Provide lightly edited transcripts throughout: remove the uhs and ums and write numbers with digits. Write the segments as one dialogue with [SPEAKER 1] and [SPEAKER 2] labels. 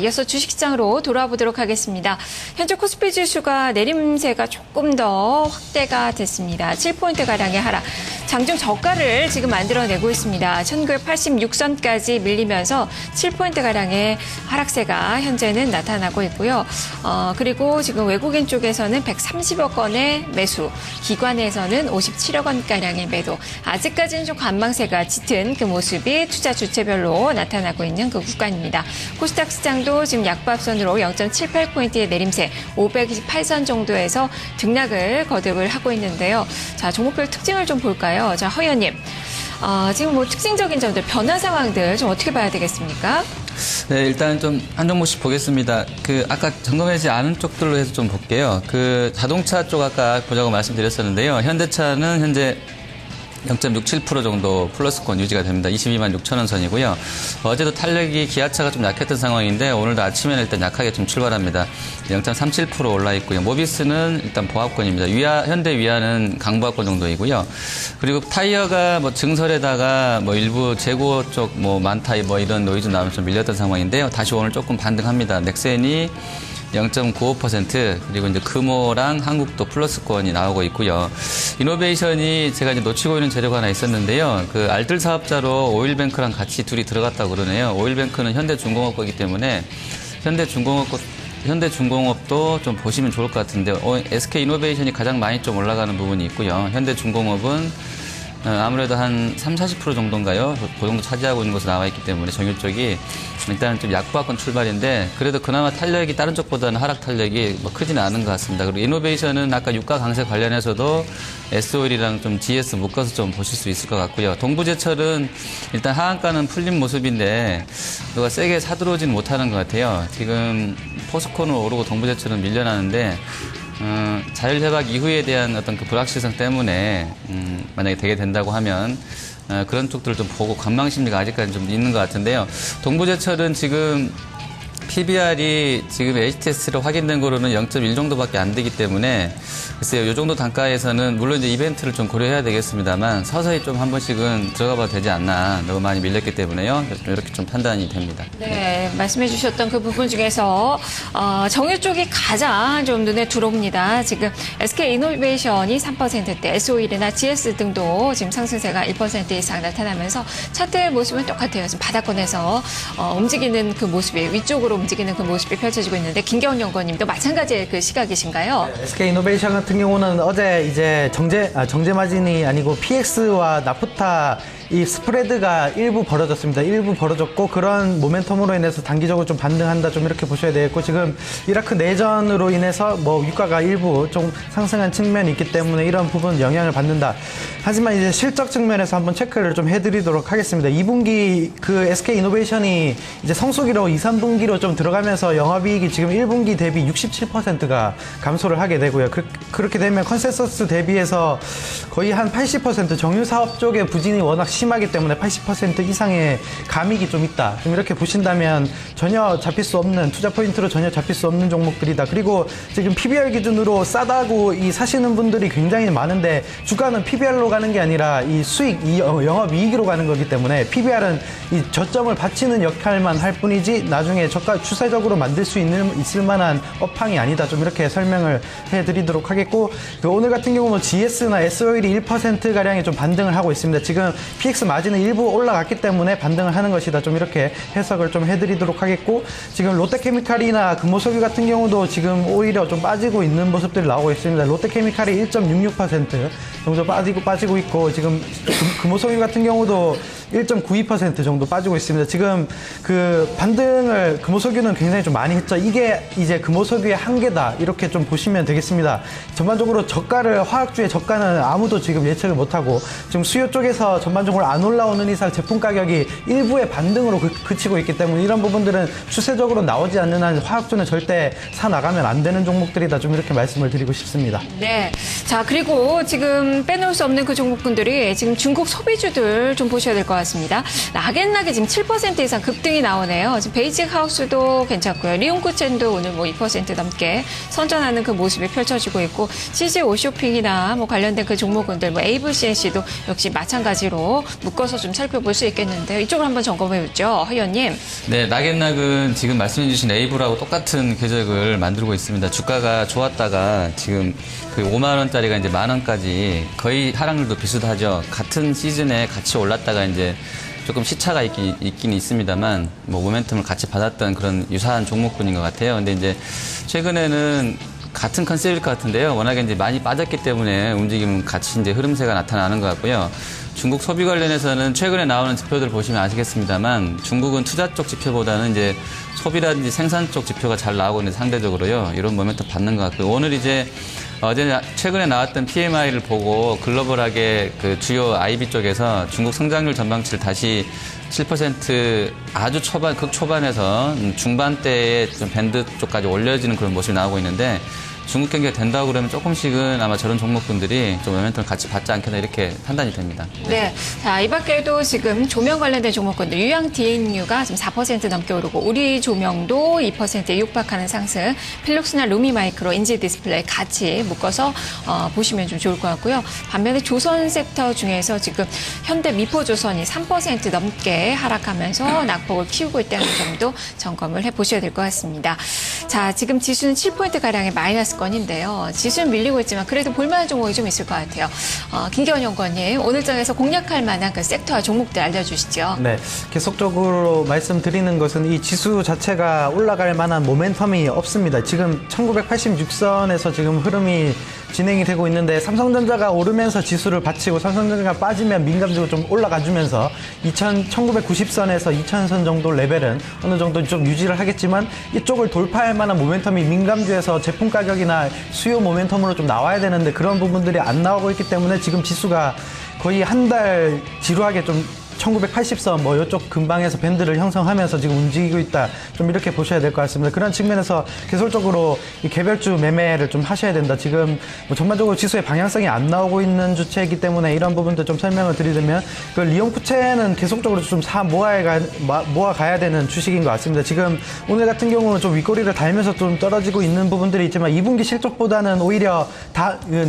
[SPEAKER 1] 이어서 주식시장으로 돌아보도록 하겠습니다. 현재 코스피 지수가 내림세가 조금 더 확대가 됐습니다. 7포인트가량의 하락. 장중 저가를 지금 만들어내고 있습니다. 1986선까지 밀리면서 7포인트가량의 하락세가 현재는 나타나고 있고요. 그리고 지금 외국인 쪽에서는 130억 원의 매수, 기관에서는 57억 원가량의 매도. 아직까지는 좀 관망세가 짙은 그 모습이 투자 주체별로 나타나고 있는 그 구간입니다. 코스닥 시장도 지금 약보합선으로 0.78포인트의 내림세, 528선 정도에서 등락을 거듭을 하고 있는데요. 자, 종목별 특징을 좀 볼까요? 자, 허 의원님. 지금 뭐 특징적인 점들, 변화 상황들 좀 어떻게 봐야 되겠습니까?
[SPEAKER 2] 네, 일단 좀 한 종목씩 보겠습니다. 아까 점검하지 않은 쪽들로 해서 좀 볼게요. 자동차 쪽 아까 보자고 말씀드렸었는데요. 현대차는 현재 0.67% 정도 플러스권 유지가 됩니다. 22만 6천 원 선이고요. 어제도 탄력이 기아차가 좀 약했던 상황인데 오늘도 아침에는 일단 약하게 좀 출발합니다. 0.37% 올라 있고요. 모비스는 일단 보합권입니다. 현대 위아는 강보합권 정도이고요. 그리고 타이어가 뭐 증설에다가 뭐 일부 재고 쪽 뭐 만타이 뭐 이런 노이즈 나오면서 좀 밀렸던 상황인데요. 다시 오늘 조금 반등합니다. 넥센이 0.95% 그리고 이제 금호랑 한국도 플러스권이 나오고 있고요. 이노베이션이 제가 이제 놓치고 있는 재료가 하나 있었는데요. 알뜰 사업자로 오일뱅크랑 같이 둘이 들어갔다고 그러네요. 오일뱅크는 현대중공업 거기 때문에 현대중공업도 좀 보시면 좋을 것 같은데 SK이노베이션이 가장 많이 좀 올라가는 부분이 있고요. 현대중공업은 아무래도 한 30-40% 정도인가요? 그 정도 차지하고 있는 것으로 나와 있기 때문에 정유 쪽이 일단은 좀 약보합권 출발인데 그래도 그나마 탄력이 다른 쪽보다는 하락 탄력이 뭐 크지는 않은 것 같습니다. 그리고 이노베이션은 아까 유가 강세 관련해서도 S-오일이랑 좀 GS 묶어서 좀 보실 수 있을 것 같고요. 동부제철은 일단 하한가는 풀린 모습인데 누가 세게 사들어오지는 못하는 것 같아요. 지금 포스코는 오르고 동부제철은 밀려나는데 자율협약 이후에 대한 어떤 그 불확실성 때문에 만약에 되게 된다고 하면 그런 쪽들을 좀 보고 관망심리가 아직까지 좀 있는 것 같은데요. 동부제철은 지금 PBR이 지금 HTS로 확인된 거로는 0.1 정도밖에 안 되기 때문에 글쎄요, 이 정도 단가에서는 물론 이제 이벤트를 좀 고려해야 되겠습니다만 서서히 좀 한 번씩은 들어가 봐도 되지 않나. 너무 많이 밀렸기 때문에요. 이렇게 좀 판단이 됩니다.
[SPEAKER 1] 네, 말씀해 주셨던 그 부분 중에서 정유 쪽이 가장 좀 눈에 들어옵니다. 지금 SK이노베이션이 3%대, S-오일이나 GS 등도 지금 상승세가 1% 이상 나타나면서 차트의 모습은 똑같아요. 지금 바닥권에서 움직이는 그 모습이 위쪽으로 움직이는 그 모습이 펼쳐지고 있는데 김경훈 연구원님도 마찬가지의 그 시각이신가요?
[SPEAKER 3] 네, SK이노베이션 같은 경우는 어제 이제 정제 마진이 아니고 PX와 나프타 이 스프레드가 일부 벌어졌습니다. 일부 벌어졌고 그런 모멘텀으로 인해서 단기적으로 좀 반등한다 좀 이렇게 보셔야 되겠고 지금 이라크 내전으로 인해서 뭐 유가가 일부 좀 상승한 측면이 있기 때문에 이런 부분 영향을 받는다. 하지만 이제 실적 측면에서 한번 체크를 좀 해드리도록 하겠습니다. 2분기 SK이노베이션이 이제 성수기로 2, 3분기로 좀 들어가면서 영업이익이 지금 1분기 대비 67%가 감소를 하게 되고요. 그렇게 되면 컨센서스 대비해서 거의 한 80% 정유사업 쪽의 부진이 워낙 심하기 때문에 80% 이상의 감익이 좀 있다. 좀 이렇게 보신다면 전혀 잡힐 수 없는 투자 포인트로 전혀 잡힐 수 없는 종목들이다. 그리고 지금 PBR 기준으로 싸다고 사시는 분들이 굉장히 많은데 주가는 PBR로 가는 게 아니라 이 수익, 이 영업이익으로 가는 거기 때문에 PBR은 이 저점을 받치는 역할만 할 뿐이지 나중에 저가 추세적으로 만들 수 있을 만한 업황이 아니다. 좀 이렇게 설명을 해드리도록 하겠고 오늘 같은 경우는 GS나 S-오일이 1%가량의 좀 반등을 하고 있습니다. 지금 PX 마진은 일부 올라갔기 때문에 반등을 하는 것이다. 좀 이렇게 해석을 좀 해드리도록 하겠고 지금 롯데케미칼이나 금호석유 같은 경우도 지금 오히려 좀 빠지고 있는 모습들이 나오고 있습니다. 롯데케미칼이 1.66% 정도 빠지고 있고 지금 금호석유 같은 경우도 1.92% 정도 빠지고 있습니다. 지금 반등을 금호석유는 굉장히 좀 많이 했죠. 이게 이제 금호석유의 한계다. 이렇게 좀 보시면 되겠습니다. 전반적으로 화학주의 저가는 아무도 지금 예측을 못하고 지금 수요 쪽에서 전반적으로 안 올라오는 이상 제품 가격이 일부의 반등으로 그치고 있기 때문에 이런 부분들은 추세적으로 나오지 않는 한 화학주는 절대 사 나가면 안 되는 종목들이다. 좀 이렇게 말씀을 드리고 싶습니다.
[SPEAKER 1] 네. 자, 그리고 지금 빼놓을 수 없는 그 종목군들이 지금 중국 소비주들 좀 보셔야 될 것 같습니다. 락앤락이 지금 7% 이상 급등이 나오네요. 지금 베이직 하우스도 괜찮고요. 리온쿠첸도 오늘 뭐 2% 넘게 선전하는 그 모습이 펼쳐지고 있고, CJ 오쇼핑이나 뭐 관련된 그 종목군들, 뭐 에이블 CNC도 역시 마찬가지로 묶어서 좀 살펴볼 수 있겠는데요. 이쪽을 한번 점검해 보죠. 허 의원님.
[SPEAKER 2] 네, 락앤락은 지금 말씀해주신 에이블하고 똑같은 궤적을 만들고 있습니다. 주가가 좋았다가 지금 그 5만 원짜리가 이제 만 원까지 거의 하락률도 비슷하죠. 같은 시즌에 같이 올랐다가 이제 조금 시차가 있긴 있습니다만 뭐 모멘텀을 같이 받았던 그런 유사한 종목군인 것 같아요. 근데 이제 최근에는 같은 컨셉일 것 같은데요. 워낙에 이제 많이 빠졌기 때문에 움직임은 같이 이제 흐름세가 나타나는 것 같고요. 중국 소비 관련해서는 최근에 나오는 지표들 보시면 아시겠습니다만 중국은 투자 쪽 지표보다는 이제 소비라든지 생산 쪽 지표가 잘 나오고 있는 상대적으로요. 이런 모멘텀 받는 것 같고요. 오늘 이제 어제 최근에 나왔던 PMI를 보고 글로벌하게 그 주요 IB 쪽에서 중국 성장률 전망치를 다시 7% 아주 극초반에서 중반대의 좀 밴드 쪽까지 올려지는 그런 모습이 나오고 있는데 중국 경기가 된다고 그러면 조금씩은 아마 저런 종목군들이 좀 모멘텀을 같이 받지 않겠나 이렇게 판단이 됩니다.
[SPEAKER 1] 네. 자, 이 밖에도 지금 조명 관련된 종목군들, 유양 DNU가 지금 4% 넘게 오르고, 우리 조명도 2%에 육박하는 상승, 필룩스나 루미마이크로, 인지 디스플레이 같이 묶어서 보시면 좀 좋을 것 같고요. 반면에 조선 섹터 중에서 지금 현대 미포조선이 3% 넘게 하락하면서 낙폭을 키우고 있다는 점도 점검을 해보셔야 될 것 같습니다. 자, 지금 지수는 7포인트가량의 마이너스 건인데요. 지수는 밀리고 있지만 그래도 볼만한 종목이 좀 있을 것 같아요. 김기원 연구원님, 오늘 장에서 공략할 만한 그 섹터와 종목들 알려주시죠.
[SPEAKER 3] 네, 계속적으로 말씀드리는 것은 이 지수 자체가 올라갈 만한 모멘텀이 없습니다. 지금 1986선에서 지금 흐름이 진행이 되고 있는데 삼성전자가 오르면서 지수를 받치고 삼성전자가 빠지면 민감주가 좀 올라가주면서 1990선에서 2000선 정도 레벨은 어느 정도 좀 유지를 하겠지만 이쪽을 돌파할 만한 모멘텀이 민감주에서 제품 가격이나 수요 모멘텀으로 좀 나와야 되는데 그런 부분들이 안 나오고 있기 때문에 지금 지수가 거의 한 달 지루하게 좀 1980선 뭐 이쪽 근방에서 밴드를 형성하면서 지금 움직이고 있다. 좀 이렇게 보셔야 될 것 같습니다. 그런 측면에서 계속적으로 이 개별주 매매를 좀 하셔야 된다. 지금 뭐 전반적으로 지수의 방향성이 안 나오고 있는 주체이기 때문에 이런 부분들 좀 설명을 드리자면 그 리온쿠체는 계속적으로 좀 모아가야 되는 주식인 것 같습니다. 지금 오늘 같은 경우는 좀 윗꼬리를 달면서 좀 떨어지고 있는 부분들이 있지만 2분기 실적보다는 오히려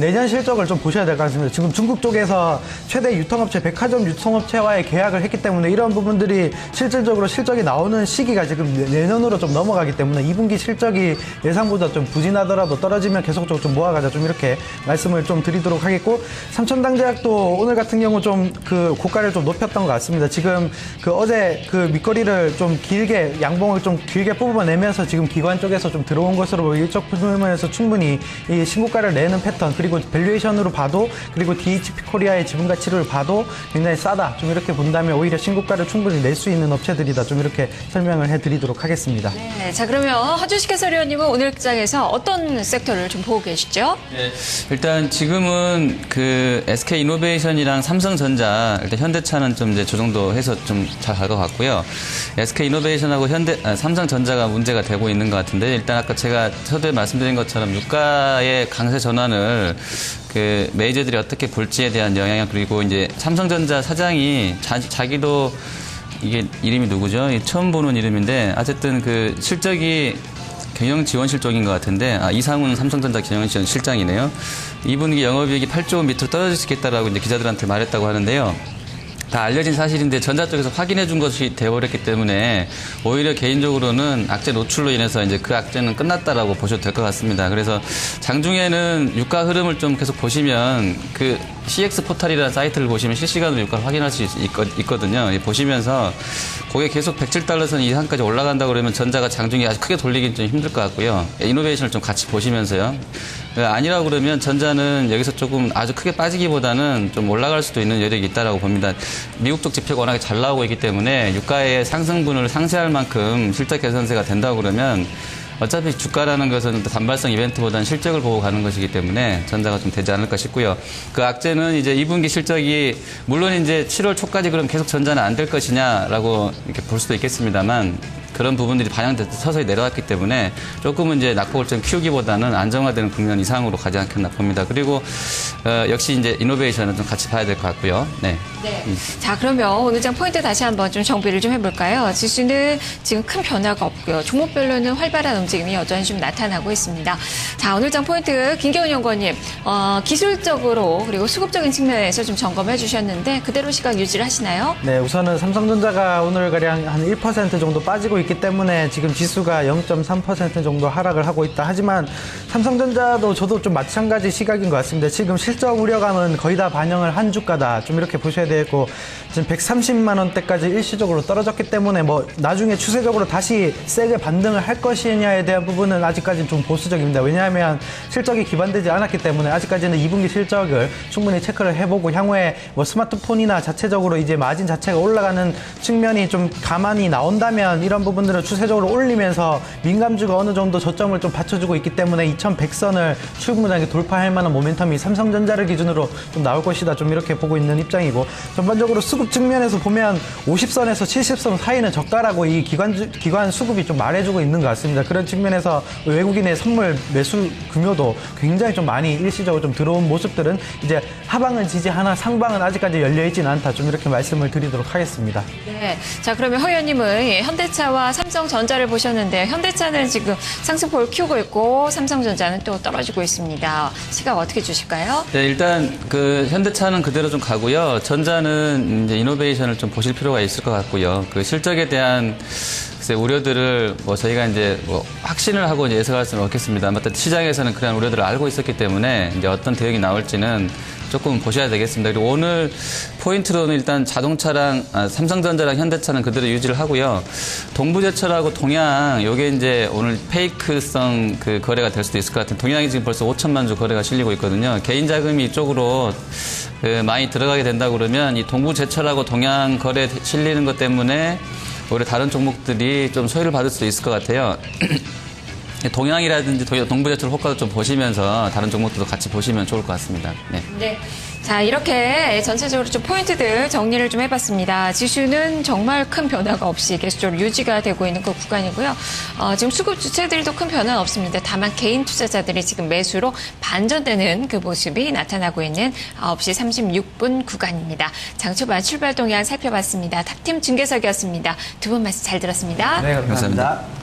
[SPEAKER 3] 내년 실적을 좀 보셔야 될 것 같습니다. 지금 중국 쪽에서 최대 유통업체 백화점 유통업체와의 계약을 했기 때문에 이런 부분들이 실질적으로 실적이 나오는 시기가 지금 내년으로 좀 넘어가기 때문에 2분기 실적이 예상보다 좀 부진하더라도 떨어지면 계속적으로 좀 모아가자 좀 이렇게 말씀을 좀 드리도록 하겠고 삼천당제약도 오늘 같은 경우 좀 그 고가를 좀 높였던 것 같습니다. 지금 그 어제 그 밑거리를 좀 길게 양봉을 좀 길게 뽑아내면서 지금 기관 쪽에서 좀 들어온 것으로 일적 부분에서 충분히 이 신고가를 내는 패턴 그리고 밸류에이션으로 봐도 그리고 DHP 코리아의 지분 가치를 봐도 굉장히 싸다 좀 이렇게 본다면 오히려 신고가를 충분히 낼 수 있는 업체들이다. 좀 이렇게 설명을 해드리도록 하겠습니다.
[SPEAKER 1] 네, 자 그러면 허주식 해설위원님은 오늘 장에서 어떤 섹터를 좀 보고 계시죠?
[SPEAKER 2] 네, 일단 지금은 그 SK 이노베이션이랑 삼성전자, 일단 현대차는 좀 이제 저 정도 해서 좀 잘 갈 것 같고요. SK 이노베이션하고 삼성전자가 문제가 되고 있는 것 같은데 일단 아까 제가 서두에 말씀드린 것처럼 유가의 강세 전환을 그 메이저들이 어떻게 볼지에 대한 영향 그리고 이제 삼성전자 사장이 자기도 이게 이름이 누구죠? 처음 보는 이름인데 어쨌든 그 실적이 경영지원실 쪽인 것 같은데 이상훈 삼성전자 경영지원 실장이네요. 이분이 영업이익이 8조 원 밑으로 떨어질 수 있겠다라고 이제 기자들한테 말했다고 하는데요. 다 알려진 사실인데 전자 쪽에서 확인해 준 것이 돼버렸기 때문에 오히려 개인적으로는 악재 노출로 인해서 이제 그 악재는 끝났다라고 보셔도 될 것 같습니다. 그래서 장중에는 유가 흐름을 좀 계속 보시면 그 CX 포탈이라는 사이트를 보시면 실시간으로 유가를 확인할 수 있거든요. 보시면서 그게 계속 107달러선 이상까지 올라간다 그러면 전자가 장중에 아주 크게 돌리기는 좀 힘들 것 같고요. 이노베이션을 좀 같이 보시면서요. 아니라 그러면 전자는 여기서 조금 아주 크게 빠지기보다는 좀 올라갈 수도 있는 여력이 있다라고 봅니다. 미국 쪽 지표가 워낙에 잘 나오고 있기 때문에 유가의 상승분을 상쇄할 만큼 실적 개선세가 된다고 그러면 어차피 주가라는 것은 단발성 이벤트보다는 실적을 보고 가는 것이기 때문에 전자가 좀 되지 않을까 싶고요. 그 악재는 이제 2분기 실적이 물론 이제 7월 초까지 그럼 계속 전자는 안 될 것이냐라고 이렇게 볼 수도 있겠습니다만 그런 부분들이 반영돼서 서서히 내려왔기 때문에 조금은 이제 낙폭을 좀 키우기보다는 안정화되는 국면 이상으로 가지 않겠나 봅니다. 그리고 역시 이제 이노베이션은 좀 같이 봐야 될 것 같고요. 네.
[SPEAKER 1] 네. 자, 그러면 오늘 장 포인트 다시 한번 좀 정비를 좀 해볼까요? 지수는 지금 큰 변화가 없고요. 종목별로는 활발한 움직임이 여전히 좀 나타나고 있습니다. 자, 오늘 장 포인트 김경훈 연구원님, 기술적으로 그리고 수급적인 측면에서 좀 점검해 주셨는데 그대로 시각 유지를 하시나요?
[SPEAKER 3] 네, 우선은 삼성전자가 오늘 가량 한 1% 정도 빠지고 있기 때문에 지금 지수가 0.3% 정도 하락을 하고 있다. 하지만 삼성전자도 저도 좀 마찬가지 시각인 것 같습니다. 지금 실적 우려감은 거의 다 반영을 한 주가다. 좀 이렇게 보셔야 되고 지금 130만 원대까지 일시적으로 떨어졌기 때문에 뭐 나중에 추세적으로 다시 세게 반등을 할 것이냐에 대한 부분은 아직까지는 좀 보수적입니다. 왜냐하면 실적이 기반되지 않았기 때문에 아직까지는 2분기 실적을 충분히 체크를 해보고 향후에 뭐 스마트폰이나 자체적으로 이제 마진 자체가 올라가는 측면이 좀 가만히 나온다면 이런 부분들을 추세적으로 올리면서 민감주가 어느 정도 저점을 좀 받쳐주고 있기 때문에 2100선을 충분하게 돌파할 만한 모멘텀이 삼성전자를 기준으로 좀 나올 것이다. 좀 이렇게 보고 있는 입장이고 전반적으로 수급 측면에서 보면 50선에서 70선 사이는 적다라고 이 기관 수급이 좀 말해주고 있는 것 같습니다. 그런 측면에서 외국인의 선물 매수 금요도 굉장히 좀 많이 일시적으로 좀 들어온 모습들은 이제 하방은 지지하나 상방은 아직까지 열려있지는 않다. 좀 이렇게 말씀을 드리도록 하겠습니다.
[SPEAKER 1] 네. 자, 그러면 허 의원님은 현대차와 삼성전자를 보셨는데 현대차는 지금 상승폭을 키우고 있고 삼성전자는 또 떨어지고 있습니다. 시각 어떻게 주실까요?
[SPEAKER 2] 네, 일단 그 현대차는 그대로 좀 가고요. 전자는 이제 이노베이션을 좀 보실 필요가 있을 것 같고요. 그 실적에 대한 글쎄 우려들을 뭐 저희가 이제 뭐 확신을 하고 이제 예상할 수는 없겠습니다. 맞다 시장에서는 그런 우려들을 알고 있었기 때문에 이제 어떤 대응이 나올지는 조금 보셔야 되겠습니다. 그리고 오늘 포인트로는 일단 자동차랑 삼성전자랑 현대차는 그대로 유지를 하고요. 동부제철하고 동양 요게 이제 오늘 페이크성 그 거래가 될 수도 있을 것 같은. 동양이 지금 벌써 5천만 주 거래가 실리고 있거든요. 개인 자금이 이쪽으로 많이 들어가게 된다 그러면 이 동부제철하고 동양 거래 실리는 것 때문에 오히려 다른 종목들이 좀 소외를 받을 수도 있을 것 같아요. 동양이라든지 동부제철 호가도 좀 보시면서 다른 종목들도 같이 보시면 좋을 것 같습니다. 네.
[SPEAKER 1] 네. 자, 이렇게 전체적으로 좀 포인트들 정리를 좀 해봤습니다. 지수는 정말 큰 변화가 없이 계속적으로 유지가 되고 있는 그 구간이고요. 지금 수급 주체들도 큰 변화는 없습니다. 다만 개인 투자자들이 지금 매수로 반전되는 그 모습이 나타나고 있는 9시 36분 구간입니다. 장 초반 출발 동향 살펴봤습니다. 탑팀 중계석이었습니다. 두 분 말씀 잘 들었습니다.
[SPEAKER 3] 네, 감사합니다.
[SPEAKER 2] 감사합니다.